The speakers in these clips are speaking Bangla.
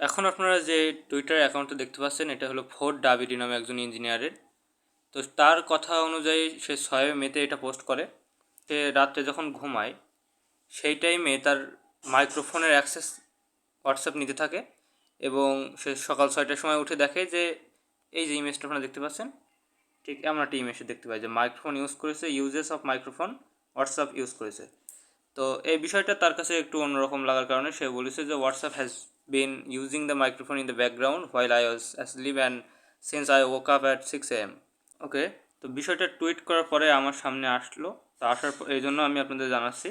এখন আপনারা যে টুইটার অ্যাকাউন্টটা দেখতে পাচ্ছেন এটা হলো ফোর্ড ডাভিডি নামে একজন ইঞ্জিনিয়ারের। তো তার কথা অনুযায়ী সে 6 মেতে এটা পোস্ট করে। সে রাত্রে যখন ঘুমায় সেই টাইমে তার মাইক্রোফোনের অ্যাক্সেস হোয়াটসঅ্যাপ নিতে থাকে এবং সে সকাল 6টার সময় উঠে দেখে যে এই যে ইমেজটা আপনারা দেখতে পাচ্ছেন, ঠিক এমন একটা ইমেজ দেখতে পাই যে মাইক্রোফোন ইউজ করেছে, uses of microphone WhatsApp use করেছে। তো এই বিষয়টা তার কাছে একটু অন্যরকম লাগার কারণে সে বলেছে যে WhatsApp has been using the microphone in the background while I was asleep and since I woke up at 6 AM। ওকে, তো বিষয়টা টুইট করার পরে আমার সামনে আসলো। তো আসার এই জন্য আমি আপনাদের জানাচ্ছি।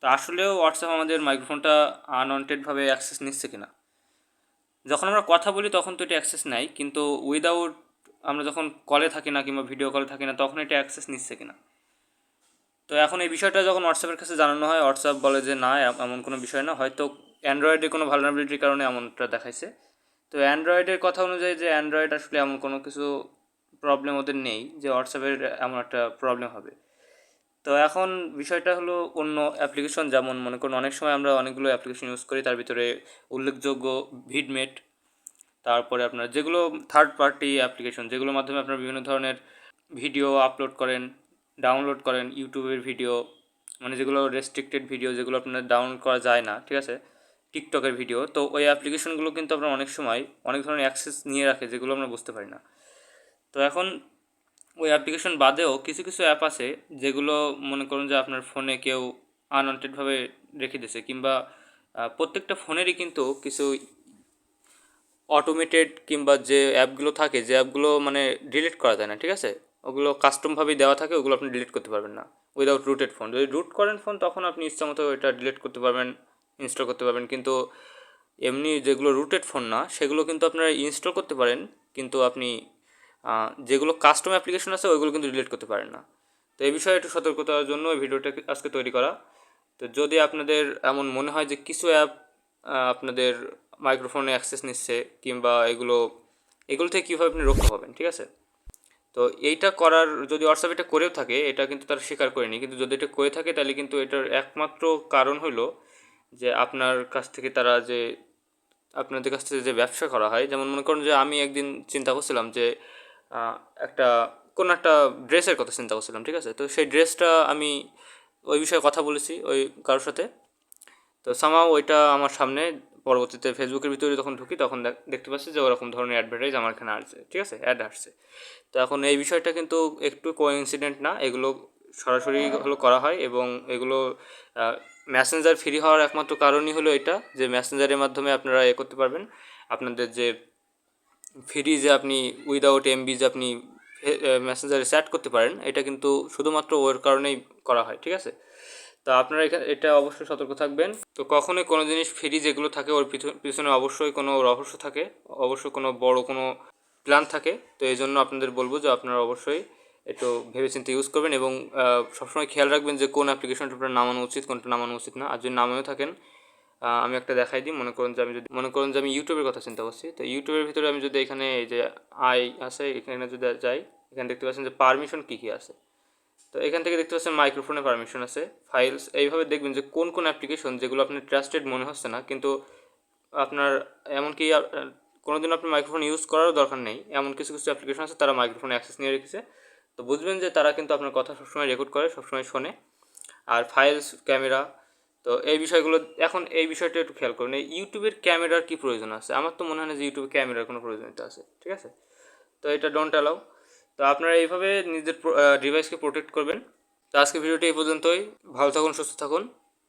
তো আসলেও হোয়াটসঅ্যাপ আমাদের মাইক্রোফোনটা আনওয়ান্টেডভাবে অ্যাক্সেস নিচ্ছে কিনা। যখন আমরা কথা বলি তখন তো এটা অ্যাক্সেস নেয়, কিন্তু উইদাউট আমরা যখন কলে থাকি না কিংবা ভিডিও কলে থাকি না তখন এটা অ্যাক্সেস নিচ্ছে কিনা। তো এখন এই বিষয়টা যখন হোয়াটসঅ্যাপের কাছে জানানো হয়, হোয়াটসঅ্যাপ বলে যে না, এমন কোনো বিষয় না, হয়তো অ্যান্ড্রয়েডে কোনো ভালনারেবিলিটির কারণে এমনটা দেখাইছে। তো অ্যান্ড্রয়েডের কথা অনুযায়ী যে অ্যান্ড্রয়েড আসলে এমন কোনো কিছু প্রবলেম ওদের নেই যে হোয়াটসঅ্যাপের এমন একটা প্রবলেম হবে। তো এখন বিষয়টা হলো অন্য অ্যাপ্লিকেশন, যেমন মনে করুন অনেক সময় আমরা অনেকগুলো অ্যাপ্লিকেশন ইউজ করি, তার ভিতরে উল্লেখযোগ্য ভিডমেট, তারপরে আপনার যেগুলো থার্ড পার্টি অ্যাপ্লিকেশন, যেগুলোর মাধ্যমে আপনারা বিভিন্ন ধরনের ভিডিও আপলোড করেন, ডাউনলোড করেন, ইউটিউবের ভিডিও, মানে যেগুলো রেস্ট্রিক্টেড ভিডিও, যেগুলো আপনার ডাউনলোড করা যায় না, ঠিক আছে, টিকটকের ভিডিও। তো ওই অ্যাপ্লিকেশনগুলো কিন্তু আপনার অনেক সময় অনেক ধরনের অ্যাক্সেস নিয়ে রাখে যেগুলো আমরা বুঝতে পারি না। তো এখন ওই অ্যাপ্লিকেশন বাদেও কিছু কিছু অ্যাপ আছে যেগুলো মনে করুন যে আপনার ফোনে কেউ আনওয়ান্টেডভাবে রেখে দিয়েছে, কিংবা প্রত্যেকটা ফোনেরই কিন্তু কিছু অটোমেটেড কিংবা যে অ্যাপগুলো থাকে, যে অ্যাপগুলো মানে ডিলিট করা যায় না, ঠিক আছে, ওগুলো কাস্টমভাবেই দেওয়া থাকে, ওগুলো আপনি ডিলিট করতে পারবেন না উইদাউট রুটেড ফোন। যদি রুট করেন ফোন তখন আপনি ইচ্ছামতো এটা ডিলিট করতে পারবেন, ইনস্টল করতে পারবেন, কিন্তু এমনি যেগুলো রুটেড ফোন না সেগুলো কিন্তু আপনারা ইনস্টল করতে পারেন, কিন্তু আপনি যেগুলো কাস্টম অ্যাপ্লিকেশন আছে ওইগুলো কিন্তু ডিলিট করতে পারেন না। তো এই বিষয়ে একটু সতর্কতার জন্য এই ভিডিওটা আজকে তৈরি করা। তো যদি আপনাদের এমন মনে হয় যে কিছু অ্যাপ আপনাদের মাইক্রোফোনে অ্যাক্সেস নিচ্ছে, কিংবা এগুলো থেকে কীভাবে আপনি রক্ষা পাবেন, ঠিক আছে। তো এইটা করার, যদি হোয়াটসঅ্যাপ এটা করেও থাকে এটা কিন্তু তারা স্বীকার করেনি, কিন্তু যদি এটা করে থাকে তাহলে কিন্তু এটার একমাত্র কারণ হলো যে আপনার কাছ থেকে তারা যে আপনাদের কাছ থেকে যে ব্যবসা করা হয়। যেমন মনে করুন যে আমি একদিন চিন্তা করছিলাম যে একটা কোনো একটা ড্রেসের কথা চিন্তা করছিলাম, ঠিক আছে, তো সেই ড্রেসটা আমি ওই বিষয়ে কথা বলেছি ওই কারোর সাথে। তো সামাও ওইটা আমার সামনে পরবর্তীতে ফেসবুকের ভিতরে যখন ঢুকি তখন দেখতে পাচ্ছি যে ওরকম ধরনের অ্যাডভার্টাইজ আমার এখানে আসছে, ঠিক আছে, অ্যাড আসছে। তো এখন এই বিষয়টা কিন্তু একটু কোইন্সিডেন্ট না, এগুলো সরাসরি হলো করা হয়, এবং এগুলো মেসেঞ্জার ফ্রি হওয়ার একমাত্র কারণই হলো এটা, যে মেসেঞ্জারের মাধ্যমে আপনারা করতে পারবেন আপনাদের যে ফ্রি, যে আপনি উইদাউট এমবি যে আপনি মেসেঞ্জারে চ্যাট করতে পারেন, এটা কিন্তু শুধুমাত্র ওর কারণেই করা হয়, ঠিক আছে। তো আপনারা এটা অবশ্যই সতর্ক থাকবেন। তো কখনোই কোনো জিনিস ফ্রি যেগুলো থাকে ওর পিছনে অবশ্যই কোনো রহস্য থাকে, অবশ্যই কোনো বড় কোনো প্ল্যান থাকে। তো এই জন্য আপনাদের বলবো যে আপনারা অবশ্যই একটু ভেবেচিন্তে ইউজ করবেন, এবং সবসময় খেয়াল রাখবেন যে কোন অ্যাপ্লিকেশনটা আপনার নামানো উচিত, কোনটা নামানো উচিত না। আর যদি নামানো থাকেন, আমি একটা দেখাই দিই। মনে করুন যে আমি ইউটিউবের কথা চিন্তা করছি, তো ইউটিউবের ভিতরে আমি যদি এখানে এই যে আই আছে এখানে যদি যাই, এখানে দেখতে পাচ্ছেন যে পারমিশন কী কী আছে। তো এখান থেকে দেখতে পাচ্ছেন মাইক্রোফোনে পারমিশন আছে, ফাইলস, এইভাবে দেখবেন যে কোন কোন অ্যাপ্লিকেশন যেগুলো আপনার ট্রাস্টেড মনে হচ্ছে না, কিন্তু আপনার এমনকি কোনো দিন আপনার মাইক্রোফোন ইউজ করারও দরকার নেই, এমন কিছু কিছু অ্যাপ্লিকেশন আছে তারা মাইক্রোফোনে অ্যাক্সেস নিয়ে রেখেছে। তো বুঝবেন যে তারা কিন্তু আপনার কথা সবসময় রেকর্ড করে, সবসময় শোনে। আর ফাইলস, ক্যামেরা, তো এই বিষয়গুলো, এখন এই বিষয়টা একটু খেয়াল করুন, এই ইউটিউবের ক্যামেরার কী প্রয়োজন আছে? আমার তো মনে হয় না যে ইউটিউবে ক্যামেরার কোনো প্রয়োজনীয়তা আছে, ঠিক আছে। তো এটা ডোন্ট অ্যালাউ। তো আপনারা এইভাবে নিজের ডিভাইসকে প্রোটেক্ট করবেন। তো আজকে ভিডিওটি এই পর্যন্তই। ভালো থাকুন, সুস্থ থাকুন,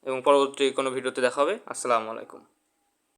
এবং পরবর্তী কোনো ভিডিওতে দেখা হবে। আসসালামু আলাইকুম।